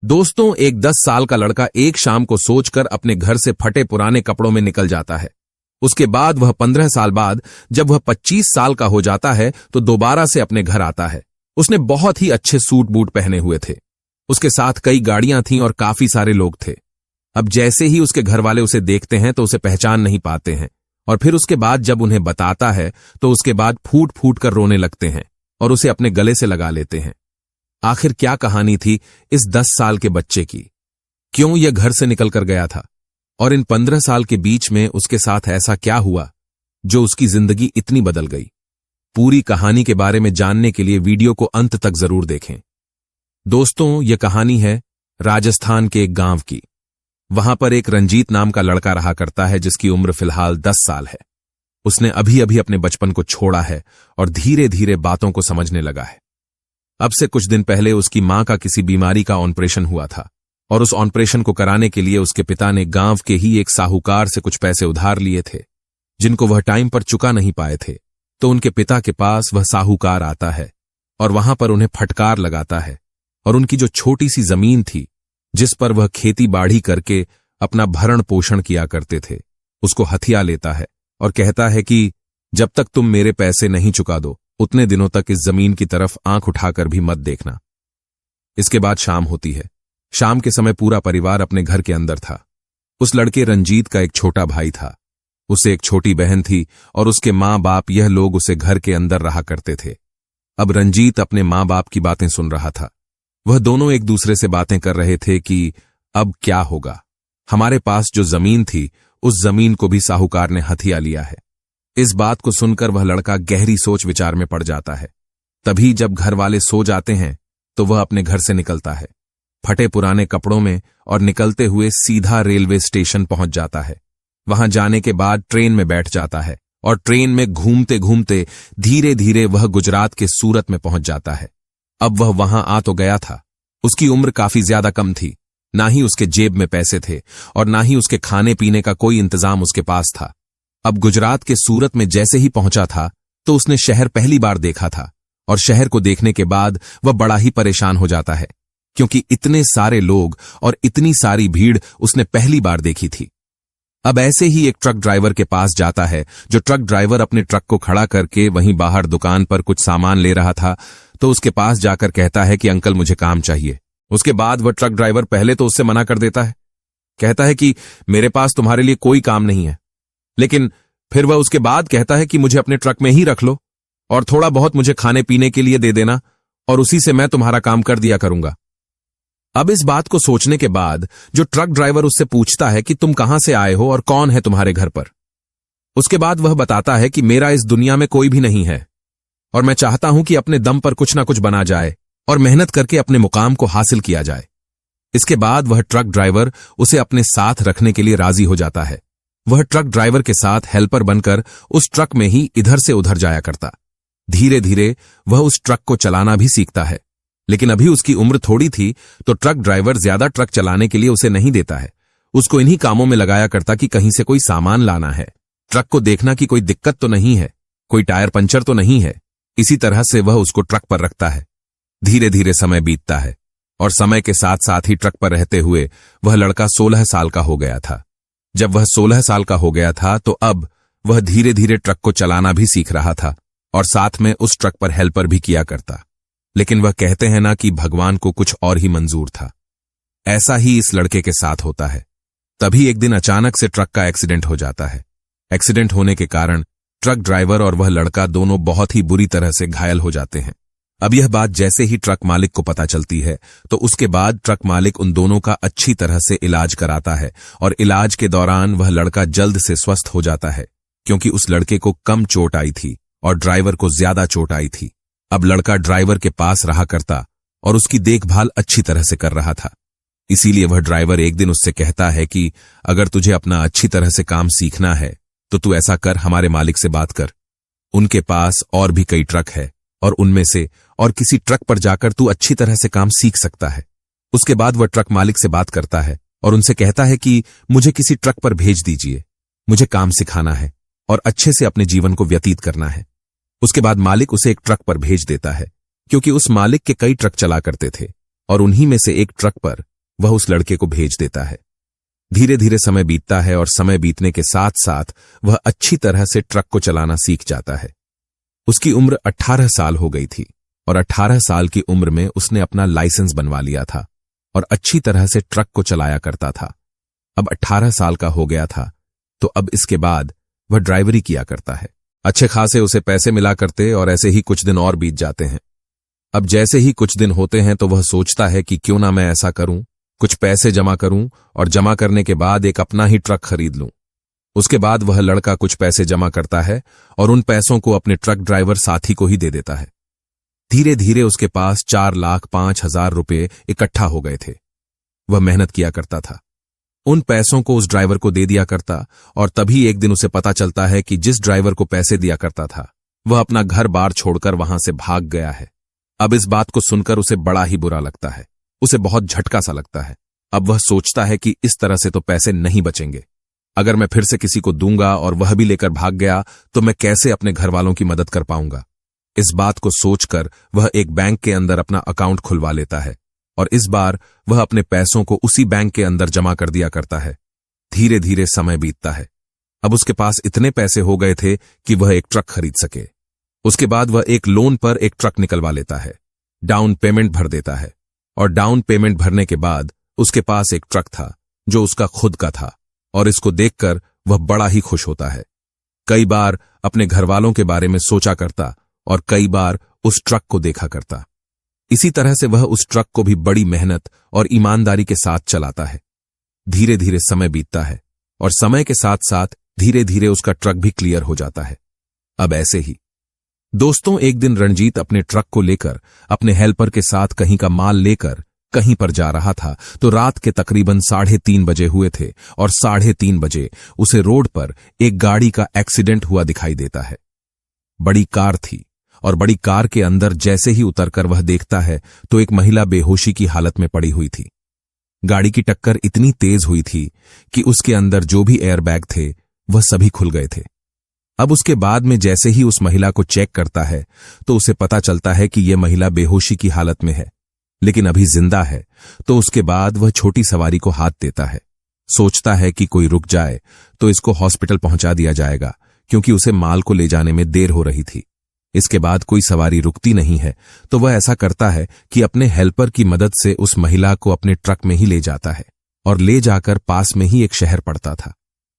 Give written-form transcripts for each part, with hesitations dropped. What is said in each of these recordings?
दोस्तों, एक 10 साल का लड़का एक शाम को सोचकर अपने घर से फटे पुराने कपड़ों में निकल जाता है। उसके बाद वह 15 साल बाद जब वह 25 साल का हो जाता है तो दोबारा से अपने घर आता है। उसने बहुत ही अच्छे सूट बूट पहने हुए थे। उसके साथ कई गाड़ियां थीं और काफी सारे लोग थे। अब जैसे ही उसके घर वाले उसे देखते हैं तो उसे पहचान नहीं पाते हैं, और फिर उसके बाद जब उन्हें बताता है तो उसके बाद फूट फूट कर रोने लगते हैं और उसे अपने गले से लगा लेते हैं। आखिर क्या कहानी थी इस 10 साल के बच्चे की? क्यों यह घर से निकल कर गया था? और इन 15 साल के बीच में उसके साथ ऐसा क्या हुआ जो उसकी जिंदगी इतनी बदल गई? पूरी कहानी के बारे में जानने के लिए वीडियो को अंत तक जरूर देखें। दोस्तों, यह कहानी है राजस्थान के एक गांव की। वहां पर एक रंजीत नाम का लड़का रहा करता है जिसकी उम्र फिलहाल 10 साल है। उसने अभी अभी अपने बचपन को छोड़ा है और धीरे धीरे बातों को समझने लगा है। अब से कुछ दिन पहले उसकी मां का किसी बीमारी का ऑपरेशन हुआ था, और उस ऑपरेशन को कराने के लिए उसके पिता ने गांव के ही एक साहूकार से कुछ पैसे उधार लिए थे, जिनको वह टाइम पर चुका नहीं पाए थे। तो उनके पिता के पास वह साहूकार आता है और वहां पर उन्हें फटकार लगाता है, और उनकी जो छोटी सी जमीन थी जिस पर वह खेती बाड़ी करके अपना भरण पोषण किया करते थे, उसको हथिया लेता है और कहता है कि जब तक तुम मेरे पैसे नहीं चुका दो उतने दिनों तक इस जमीन की तरफ आंख उठाकर भी मत देखना। इसके बाद शाम होती है। शाम के समय पूरा परिवार अपने घर के अंदर था। उस लड़के रंजीत का एक छोटा भाई था, उसे एक छोटी बहन थी, और उसके मां बाप यह लोग उसे घर के अंदर रहा करते थे। अब रंजीत अपने मां बाप की बातें सुन रहा था। वह दोनों एक दूसरे से बातें कर रहे थे कि अब क्या होगा। हमारे पास जो जमीन थी उस जमीन को भी साहूकार ने हथिया लिया है। इस बात को सुनकर वह लड़का गहरी सोच विचार में पड़ जाता है। तभी जब घर वाले सो जाते हैं तो वह अपने घर से निकलता है, फटे पुराने कपड़ों में, और निकलते हुए सीधा रेलवे स्टेशन पहुंच जाता है। वहां जाने के बाद ट्रेन में बैठ जाता है, और ट्रेन में घूमते घूमते धीरे धीरे वह गुजरात के सूरत में पहुंच जाता है। अब वह वहां आ तो गया था। उसकी उम्र काफी ज्यादा कम थी, ना ही उसके जेब में पैसे थे और ना ही उसके खाने पीने का कोई इंतजाम उसके पास था। अब गुजरात के सूरत में जैसे ही पहुंचा था तो उसने शहर पहली बार देखा था, और शहर को देखने के बाद वह बड़ा ही परेशान हो जाता है, क्योंकि इतने सारे लोग और इतनी सारी भीड़ उसने पहली बार देखी थी। अब ऐसे ही एक ट्रक ड्राइवर के पास जाता है। जो ट्रक ड्राइवर अपने ट्रक को खड़ा करके वहीं बाहर दुकान पर कुछ सामान ले रहा था, तो उसके पास जाकर कहता है कि अंकल मुझे काम चाहिए। उसके बाद वह ट्रक ड्राइवर पहले तो उससे मना कर देता है, कहता है कि मेरे पास तुम्हारे लिए कोई काम नहीं है। लेकिन फिर वह उसके बाद कहता है कि मुझे अपने ट्रक में ही रख लो और थोड़ा बहुत मुझे खाने पीने के लिए दे देना, और उसी से मैं तुम्हारा काम कर दिया करूंगा। अब इस बात को सोचने के बाद जो ट्रक ड्राइवर उससे पूछता है कि तुम कहां से आए हो और कौन है तुम्हारे घर पर, उसके बाद वह बताता है कि मेरा इस दुनिया में कोई भी नहीं है, और मैं चाहता हूं कि अपने दम पर कुछ ना कुछ बना जाए और मेहनत करके अपने मुकाम को हासिल किया जाए। इसके बाद वह ट्रक ड्राइवर उसे अपने साथ रखने के लिए राजी हो जाता है। वह ट्रक ड्राइवर के साथ हेल्पर बनकर उस ट्रक में ही इधर से उधर जाया करता। धीरे धीरे वह उस ट्रक को चलाना भी सीखता है, लेकिन अभी उसकी उम्र थोड़ी थी तो ट्रक ड्राइवर ज्यादा ट्रक चलाने के लिए उसे नहीं देता है। उसको इन्हीं कामों में लगाया करता कि कहीं से कोई सामान लाना है, ट्रक को देखना कि कोई दिक्कत तो नहीं है, कोई टायर पंचर तो नहीं है। इसी तरह से वह उसको ट्रक पर रखता है। धीरे धीरे समय बीतता है, और समय के साथ साथ ही ट्रक पर रहते हुए वह लड़का 16 साल का हो गया था। जब वह 16 साल का हो गया था तो अब वह धीरे धीरे ट्रक को चलाना भी सीख रहा था, और साथ में उस ट्रक पर हेल्पर भी किया करता। लेकिन वह कहते हैं ना कि भगवान को कुछ और ही मंजूर था। ऐसा ही इस लड़के के साथ होता है। तभी एक दिन अचानक से ट्रक का एक्सीडेंट हो जाता है। एक्सीडेंट होने के कारण ट्रक ड्राइवर और वह लड़का दोनों बहुत ही बुरी तरह से घायल हो जाते हैं। अब यह बात जैसे ही ट्रक मालिक को पता चलती है तो उसके बाद ट्रक मालिक उन दोनों का अच्छी तरह से इलाज कराता है, और इलाज के दौरान वह लड़का जल्द से स्वस्थ हो जाता है, क्योंकि उस लड़के को कम चोट आई थी और ड्राइवर को ज्यादा चोट आई थी। अब लड़का ड्राइवर के पास रहा करता और उसकी देखभाल अच्छी तरह से कर रहा था। इसीलिए वह ड्राइवर एक दिन उससे कहता है कि अगर तुझे अपना अच्छी तरह से काम सीखना है तो तू ऐसा कर, हमारे मालिक से बात कर। उनके पास और भी कई ट्रक है, और उनमें से और किसी ट्रक पर जाकर तू अच्छी तरह से काम सीख सकता है। उसके बाद वह ट्रक मालिक से बात करता है और उनसे कहता है कि मुझे किसी ट्रक पर भेज दीजिए, मुझे काम सिखाना है और अच्छे से अपने जीवन को व्यतीत करना है। उसके बाद मालिक उसे एक ट्रक पर भेज देता है, क्योंकि उस मालिक के कई ट्रक चला करते थे, और उन्हीं में से एक ट्रक पर वह उस लड़के को भेज देता है। धीरे धीरे समय बीतता है और समय बीतने के साथ साथ वह अच्छी तरह से ट्रक को चलाना सीख जाता है। उसकी उम्र 18 साल हो गई थी और 18 साल की उम्र में उसने अपना लाइसेंस बनवा लिया था और अच्छी तरह से ट्रक को चलाया करता था। अब 18 साल का हो गया था तो अब इसके बाद वह ड्राइवरी किया करता है। अच्छे खासे उसे पैसे मिला करते और ऐसे ही कुछ दिन और बीत जाते हैं। अब जैसे ही कुछ दिन होते हैं तो वह सोचता है कि क्यों ना मैं ऐसा करूं, कुछ पैसे जमा करूं और जमा करने के बाद एक अपना ही ट्रक खरीद लूं। उसके बाद वह लड़का कुछ पैसे जमा करता है और उन पैसों को अपने ट्रक ड्राइवर साथी को ही दे देता है। धीरे धीरे उसके पास 4,05,000 रुपये इकट्ठा हो गए थे। वह मेहनत किया करता था, उन पैसों को उस ड्राइवर को दे दिया करता और तभी एक दिन उसे पता चलता है कि जिस ड्राइवर को पैसे दिया करता था वह अपना घर बार छोड़कर वहां से भाग गया है। अब इस बात को सुनकर उसे बड़ा ही बुरा लगता है, उसे बहुत झटका सा लगता है। अब वह सोचता है कि इस तरह से तो पैसे नहीं बचेंगे। अगर मैं फिर से किसी को दूंगा और वह भी लेकर भाग गया तो मैं कैसे अपने घर वालों की मदद कर पाऊंगा। इस बात को सोचकर वह एक बैंक के अंदर अपना अकाउंट खुलवा लेता है और इस बार वह अपने पैसों को उसी बैंक के अंदर जमा कर दिया करता है। धीरे धीरे समय बीतता है। अब उसके पास इतने पैसे हो गए थे कि वह एक ट्रक खरीद सके। उसके बाद वह एक लोन पर एक ट्रक निकलवा लेता है, डाउन पेमेंट भर देता है और डाउन पेमेंट भरने के बाद उसके पास एक ट्रक था जो उसका खुद का था और इसको देखकर वह बड़ा ही खुश होता है। कई बार अपने घरवालों के बारे में सोचा करता और कई बार उस ट्रक को देखा करता। इसी तरह से वह उस ट्रक को भी बड़ी मेहनत और ईमानदारी के साथ चलाता है। धीरे धीरे समय बीतता है और समय के साथ साथ धीरे धीरे उसका ट्रक भी क्लियर हो जाता है। अब ऐसे ही दोस्तों, एक दिन रणजीत अपने ट्रक को लेकर अपने हेल्पर के साथ कहीं का माल लेकर कहीं पर जा रहा था तो रात के तकरीबन 3:30 बजे हुए थे और 3:30 बजे उसे रोड पर एक गाड़ी का एक्सीडेंट हुआ दिखाई देता है। बड़ी कार थी और बड़ी कार के अंदर जैसे ही उतरकर वह देखता है तो एक महिला बेहोशी की हालत में पड़ी हुई थी। गाड़ी की टक्कर इतनी तेज हुई थी कि उसके अंदर जो भी एयरबैग थे वह सभी खुल गए थे। अब उसके बाद में जैसे ही उस महिला को चेक करता है तो उसे पता चलता है कि यह महिला बेहोशी की हालत में है लेकिन अभी जिंदा है। तो उसके बाद वह छोटी सवारी को हाथ देता है, सोचता है कि कोई रुक जाए तो इसको हॉस्पिटल पहुंचा दिया जाएगा क्योंकि उसे माल को ले जाने में देर हो रही थी। इसके बाद कोई सवारी रुकती नहीं है तो वह ऐसा करता है कि अपने हेल्पर की मदद से उस महिला को अपने ट्रक में ही ले जाता है और ले जाकर पास में ही एक शहर पड़ता था।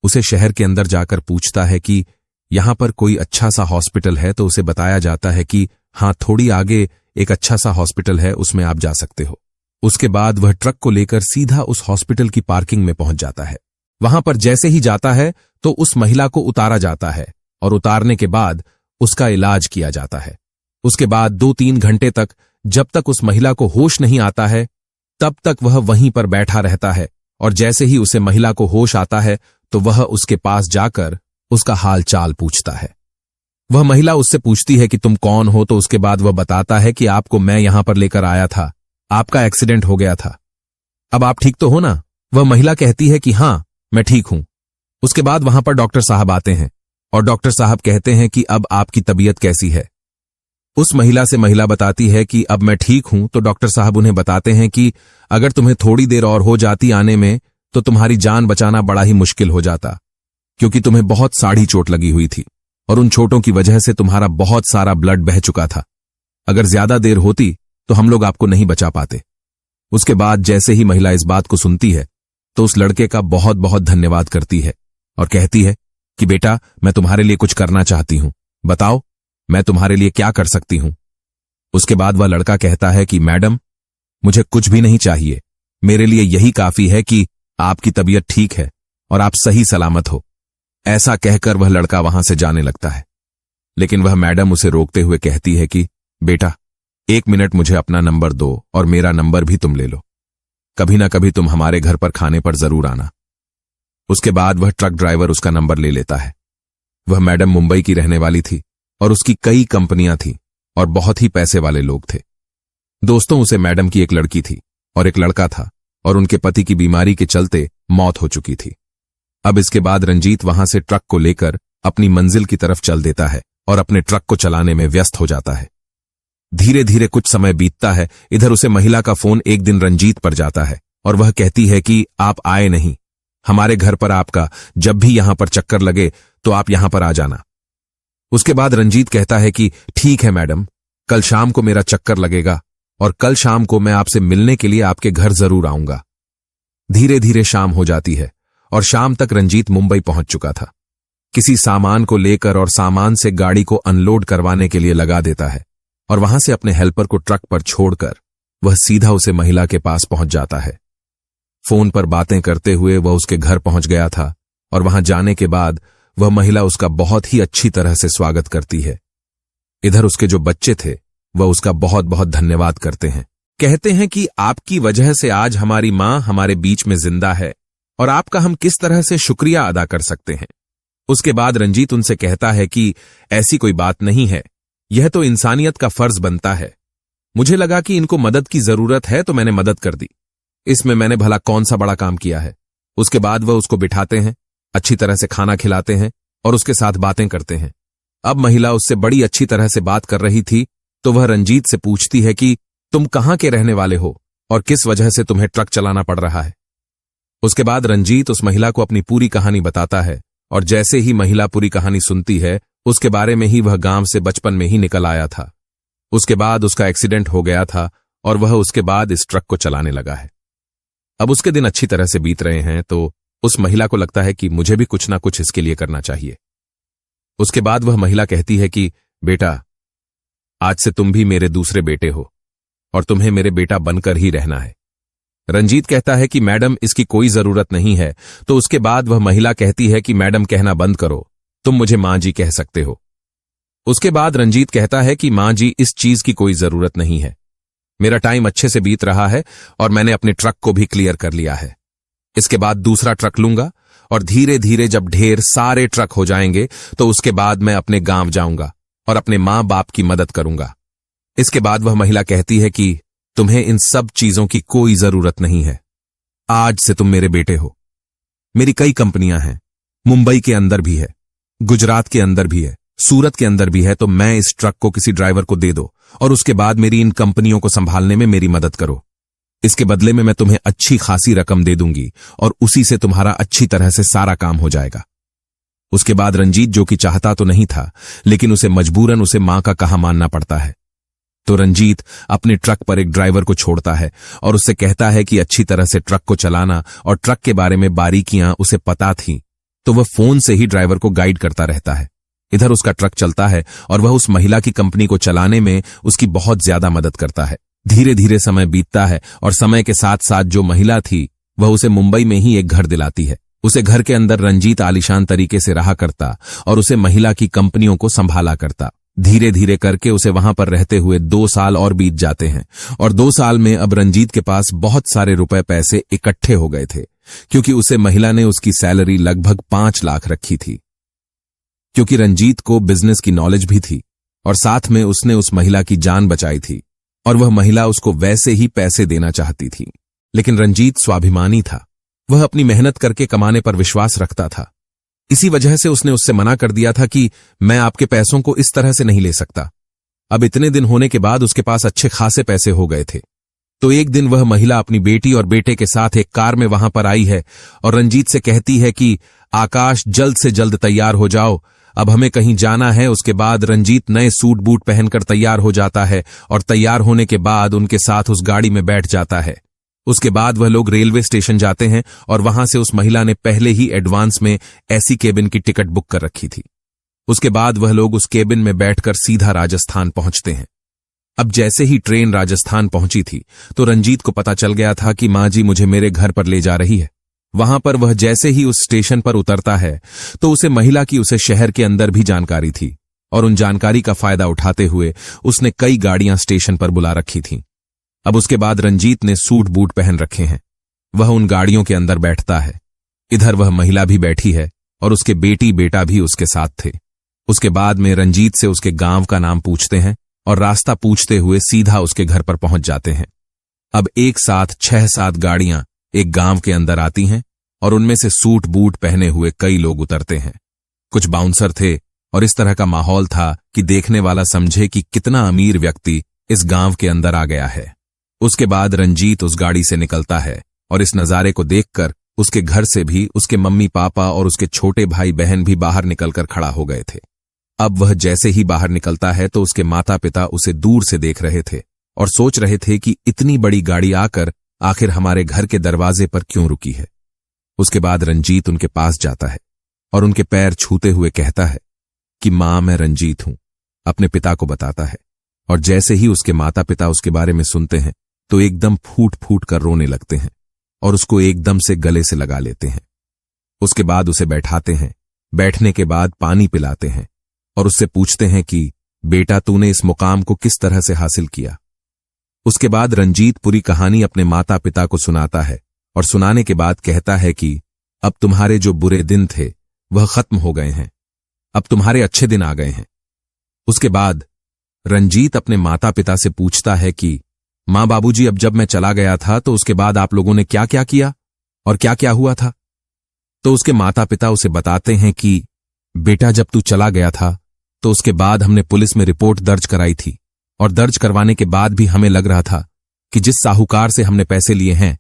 उसे शहर के अंदर जाकर पूछता है कि यहां पर कोई अच्छा सा हॉस्पिटल है तो उसे बताया जाता है कि हाँ, थोड़ी आगे एक अच्छा सा हॉस्पिटल है, उसमें आप जा सकते हो। उसके बाद वह ट्रक को लेकर सीधा उस हॉस्पिटल की पार्किंग में पहुंच जाता है। वहां पर जैसे ही जाता है तो उस महिला को उतारा जाता है और उतारने के बाद उसका इलाज किया जाता है। उसके बाद 2-3 घंटे तक जब तक उस महिला को होश नहीं आता है तब तक वह वहीं पर बैठा रहता है और जैसे ही उसे महिला को होश आता है तो वह उसके पास जाकर उसका हाल चाल पूछता है। वह महिला उससे पूछती है कि तुम कौन हो, तो उसके बाद वह बताता है कि आपको मैं यहां पर लेकर आया था, आपका एक्सीडेंट हो गया था, अब आप ठीक तो हो ना। वह महिला कहती है कि हां, मैं ठीक हूं। उसके बाद वहां पर डॉक्टर साहब आते हैं और डॉक्टर साहब कहते हैं कि अब आपकी तबीयत कैसी है। उस महिला से महिला बताती है कि अब मैं ठीक हूं। तो डॉक्टर साहब उन्हें बताते हैं कि अगर तुम्हें थोड़ी देर और हो जाती आने में तो तुम्हारी जान बचाना बड़ा ही मुश्किल हो जाता, क्योंकि तुम्हें बहुत साड़ी चोट लगी हुई थी और उन चोटों की वजह से तुम्हारा बहुत सारा ब्लड बह चुका था। अगर ज्यादा देर होती तो हम लोग आपको नहीं बचा पाते। उसके बाद जैसे ही महिला इस बात को सुनती है तो उस लड़के का बहुत बहुत धन्यवाद करती है और कहती है कि बेटा, मैं तुम्हारे लिए कुछ करना चाहती हूं, बताओ मैं तुम्हारे लिए क्या कर सकती हूं। उसके बाद वह लड़का कहता है कि मैडम, मुझे कुछ भी नहीं चाहिए, मेरे लिए यही काफी है कि आपकी तबीयत ठीक है और आप सही सलामत हो। ऐसा कहकर वह लड़का वहां से जाने लगता है, लेकिन वह मैडम उसे रोकते हुए कहती है कि बेटा, 1 मिनट मुझे अपना नंबर दो और मेरा नंबर भी तुम ले लो, कभी ना कभी तुम हमारे घर पर खाने पर जरूर आना। उसके बाद वह ट्रक ड्राइवर उसका नंबर ले लेता है। वह मैडम मुंबई की रहने वाली थी और उसकी कई कंपनियां थी और बहुत ही पैसे वाले लोग थे। दोस्तों, उसे मैडम की एक लड़की थी और एक लड़का था और उनके पति की बीमारी के चलते मौत हो चुकी थी। अब इसके बाद रंजीत वहां से ट्रक को लेकर अपनी मंजिल की तरफ चल देता है और अपने ट्रक को चलाने में व्यस्त हो जाता है। धीरे धीरे कुछ समय बीतता है। इधर उसे महिला का फोन एक दिन रंजीत पर जाता है और वह कहती है कि आप आए नहीं, हमारे घर पर आपका जब भी यहां पर चक्कर लगे तो आप यहां पर आ जाना। उसके बाद रंजीत कहता है कि ठीक है मैडम, कल शाम को मेरा चक्कर लगेगा और कल शाम को मैं आपसे मिलने के लिए आपके घर जरूर आऊंगा। धीरे धीरे शाम हो जाती है और शाम तक रंजीत मुंबई पहुंच चुका था। किसी सामान को लेकर और सामान से गाड़ी को अनलोड करवाने के लिए लगा देता है और वहां से अपने हेल्पर को ट्रक पर छोड़कर वह सीधा उसे महिला के पास पहुंच जाता है। फोन पर बातें करते हुए वह उसके घर पहुंच गया था और वहां जाने के बाद वह महिला उसका बहुत ही अच्छी तरह से स्वागत करती है। इधर उसके जो बच्चे थे वह उसका बहुत बहुत धन्यवाद करते हैं, कहते हैं कि आपकी वजह से आज हमारी मां हमारे बीच में जिंदा है और आपका हम किस तरह से शुक्रिया अदा कर सकते हैं। उसके बाद रंजीत उनसे कहता है कि ऐसी कोई बात नहीं है, यह तो इंसानियत का फर्ज बनता है। मुझे लगा कि इनको मदद की जरूरत है तो मैंने मदद कर दी, इसमें मैंने भला कौन सा बड़ा काम किया है। उसके बाद वह उसको बिठाते हैं, अच्छी तरह से खाना खिलाते हैं और उसके साथ बातें करते हैं। अब महिला उससे बड़ी अच्छी तरह से बात कर रही थी तो वह रंजीत से पूछती है कि तुम कहां के रहने वाले हो और किस वजह से तुम्हें ट्रक चलाना पड़ रहा है। उसके बाद रंजीत उस महिला को अपनी पूरी कहानी बताता है और जैसे ही महिला पूरी कहानी सुनती है उसके बारे में ही वह गांव से बचपन में ही निकल आया था। उसके बाद उसका एक्सीडेंट हो गया था और वह उसके बाद इस ट्रक को चलाने लगा है। अब उसके दिन अच्छी तरह से बीत रहे हैं तो उस महिला को लगता है कि मुझे भी कुछ ना कुछ इसके लिए करना चाहिए। उसके बाद वह महिला कहती है कि बेटा, आज से तुम भी मेरे दूसरे बेटे हो और तुम्हें मेरे बेटा बनकर ही रहना है। रंजीत कहता है कि मैडम इसकी कोई जरूरत नहीं है, तो उसके बाद वह महिला कहती है कि मैडम कहना बंद करो, तुम मुझे मां जी कह सकते हो। उसके बाद रंजीत कहता है कि मां जी इस चीज की कोई जरूरत नहीं है, मेरा टाइम अच्छे से बीत रहा है और मैंने अपने ट्रक को भी क्लियर कर लिया है। इसके बाद दूसरा ट्रक लूंगा और धीरे धीरे जब ढेर सारे ट्रक हो जाएंगे तो उसके बाद मैं अपने गांव जाऊंगा और अपने मां बाप की मदद करूंगा। इसके बाद वह महिला कहती है कि तुम्हें इन सब चीजों की कोई जरूरत नहीं है, आज से तुम मेरे बेटे हो। मेरी कई कंपनियां हैं, मुंबई के अंदर भी है, गुजरात के अंदर भी है, सूरत के अंदर भी है, तो मैं इस ट्रक को किसी ड्राइवर को दे दो और उसके बाद मेरी इन कंपनियों को संभालने में मेरी मदद करो। इसके बदले में मैं तुम्हें अच्छी खासी रकम दे दूंगी और उसी से तुम्हारा अच्छी तरह से सारा काम हो जाएगा। उसके बाद रंजीत, जो कि चाहता तो नहीं था लेकिन उसे मजबूरन उसे मां का कहा मानना पड़ता है, तो रंजीत अपने ट्रक पर एक ड्राइवर को छोड़ता है और उससे कहता है कि अच्छी तरह से ट्रक को चलाना और ट्रक के बारे में बारीकियां उसे पता थी, तो वह फोन से ही ड्राइवर को गाइड करता रहता है। इधर उसका ट्रक चलता है और वह उस महिला की कंपनी को चलाने में उसकी बहुत ज्यादा मदद करता है। धीरे धीरे समय बीतता है और समय के साथ साथ जो महिला थी वह उसे मुंबई में ही एक घर दिलाती है। उसे घर के अंदर रंजीत आलीशान तरीके से रहा करता और उसे महिला की कंपनियों को संभाला करता। धीरे धीरे करके उसे वहां पर रहते हुए 2 साल और बीत जाते हैं और 2 साल में अब रंजीत के पास बहुत सारे रुपए पैसे इकट्ठे हो गए थे, क्योंकि उसे महिला ने उसकी सैलरी लगभग 5 लाख रखी थी। क्योंकि रंजीत को बिजनेस की नॉलेज भी थी और साथ में उसने उस महिला की जान बचाई थी और वह महिला उसको वैसे ही पैसे देना चाहती थी, लेकिन रंजीत स्वाभिमानी था, वह अपनी मेहनत करके कमाने पर विश्वास रखता था। इसी वजह से उसने उससे मना कर दिया था कि मैं आपके पैसों को इस तरह से नहीं ले सकता। अब इतने दिन होने के बाद उसके पास अच्छे खासे पैसे हो गए थे, तो एक दिन वह महिला अपनी बेटी और बेटे के साथ एक कार में वहां पर आई है और रंजीत से कहती है कि आकाश, जल्द से जल्द तैयार हो जाओ, अब हमें कहीं जाना है। उसके बाद रंजीत नए सूट बूट पहनकर तैयार हो जाता है और तैयार होने के बाद उनके साथ उस गाड़ी में बैठ जाता है। उसके बाद वह लोग रेलवे स्टेशन जाते हैं और वहां से उस महिला ने पहले ही एडवांस में एसी केबिन की टिकट बुक कर रखी थी। उसके बाद वह लोग उस केबिन में बैठकर सीधा राजस्थान पहुंचते हैं। अब जैसे ही ट्रेन राजस्थान पहुंची थी तो रंजीत को पता चल गया था कि मां जी मुझे मेरे घर पर ले जा रही है। वहां पर वह जैसे ही उस स्टेशन पर उतरता है तो उसे महिला की उसे शहर के अंदर भी जानकारी थी और उन जानकारी का फायदा उठाते हुए उसने कई गाड़ियां स्टेशन पर बुला रखी थीं। अब उसके बाद रंजीत ने सूट बूट पहन रखे हैं, वह उन गाड़ियों के अंदर बैठता है। इधर वह महिला भी बैठी है और उसके बेटी बेटा भी उसके साथ थे। उसके बाद में रंजीत से उसके गांव का नाम पूछते हैं और रास्ता पूछते हुए सीधा उसके घर पर पहुंच जाते हैं। अब एक साथ 6-7 गाड़ियां एक गांव के अंदर आती हैं और उनमें से सूट बूट पहने हुए कई लोग उतरते हैं। कुछ बाउंसर थे और इस तरह का माहौल था कि देखने वाला समझे कि कितना अमीर व्यक्ति इस गांव के अंदर आ गया है। उसके बाद रंजीत उस गाड़ी से निकलता है और इस नज़ारे को देखकर उसके घर से भी उसके मम्मी पापा और उसके छोटे भाई बहन भी बाहर निकलकर खड़ा हो गए थे। अब वह जैसे ही बाहर निकलता है तो उसके माता पिता उसे दूर से देख रहे थे और सोच रहे थे कि इतनी बड़ी गाड़ी आकर आखिर हमारे घर के दरवाजे पर क्यों रुकी है। उसके बाद रंजीत उनके पास जाता है और उनके पैर छूते हुए कहता है कि मां, मैं रंजीत हूं। अपने पिता को बताता है और जैसे ही उसके माता पिता उसके बारे में सुनते हैं तो एकदम फूट फूट कर रोने लगते हैं और उसको एकदम से गले से लगा लेते हैं। उसके बाद उसे बैठाते हैं, बैठने के बाद पानी पिलाते हैं और उससे पूछते हैं कि बेटा, तूने इस मुकाम को किस तरह से हासिल किया। उसके बाद रंजीत पूरी कहानी अपने माता पिता को सुनाता है और सुनाने के बाद कहता है कि अब तुम्हारे जो बुरे दिन थे वह खत्म हो गए हैं, अब तुम्हारे अच्छे दिन आ गए हैं। उसके बाद रंजीत अपने माता पिता से पूछता है कि मां बाबूजी, अब जब मैं चला गया था तो उसके बाद आप लोगों ने क्या क्या किया और क्या क्या हुआ था। तो उसके माता पिता उसे बताते हैं कि बेटा, जब तू चला गया था तो उसके बाद हमने पुलिस में रिपोर्ट दर्ज कराई थी और दर्ज करवाने के बाद भी हमें लग रहा था कि जिस साहूकार से हमने पैसे लिए हैं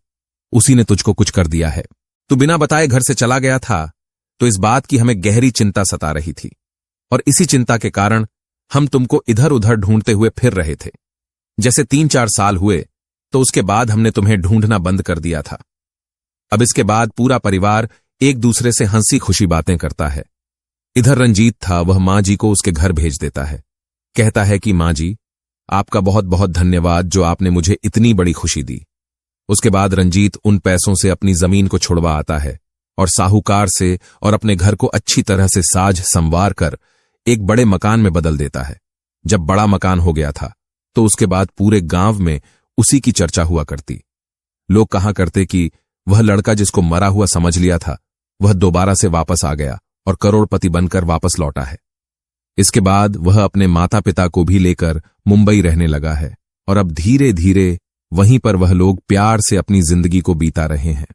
उसी ने तुझको कुछ कर दिया है। तू बिना बताए घर से चला गया था तो इस बात की हमें गहरी चिंता सता रही थी और इसी चिंता के कारण हम तुमको इधर उधर ढूंढते हुए फिर रहे थे। जैसे 3-4 साल हुए तो उसके बाद हमने तुम्हें ढूंढना बंद कर दिया था। अब इसके बाद पूरा परिवार एक दूसरे से हंसी खुशी बातें करता है। इधर रंजीत था, वह मां जी को उसके घर भेज देता है। कहता है कि मां जी, आपका बहुत बहुत धन्यवाद जो आपने मुझे इतनी बड़ी खुशी दी। उसके बाद रंजीत उन पैसों से अपनी जमीन को छुड़वा आता है और साहूकार से और अपने घर को अच्छी तरह से साज संवार कर एक बड़े मकान में बदल देता है। जब बड़ा मकान हो गया था तो उसके बाद पूरे गांव में उसी की चर्चा हुआ करती। लोग कहा करते कि वह लड़का जिसको मरा हुआ समझ लिया था वह दोबारा से वापस आ गया और करोड़पति बनकर वापस लौटा है। इसके बाद वह अपने माता पिता को भी लेकर मुंबई रहने लगा है और अब धीरे धीरे वहीं पर वह लोग प्यार से अपनी जिंदगी को बीता रहे हैं।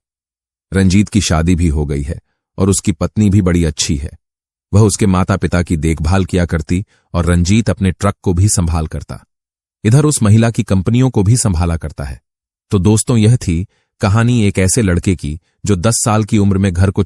रंजीत की शादी भी हो गई है और उसकी पत्नी भी बड़ी अच्छी है। वह उसके माता पिता की देखभाल किया करती और रंजीत अपने ट्रक को भी संभाल करता। इधर उस महिला की कंपनियों को भी संभाला करता है। तो दोस्तों, यह थी कहानी एक ऐसे लड़के की जो 10 साल की उम्र में घर को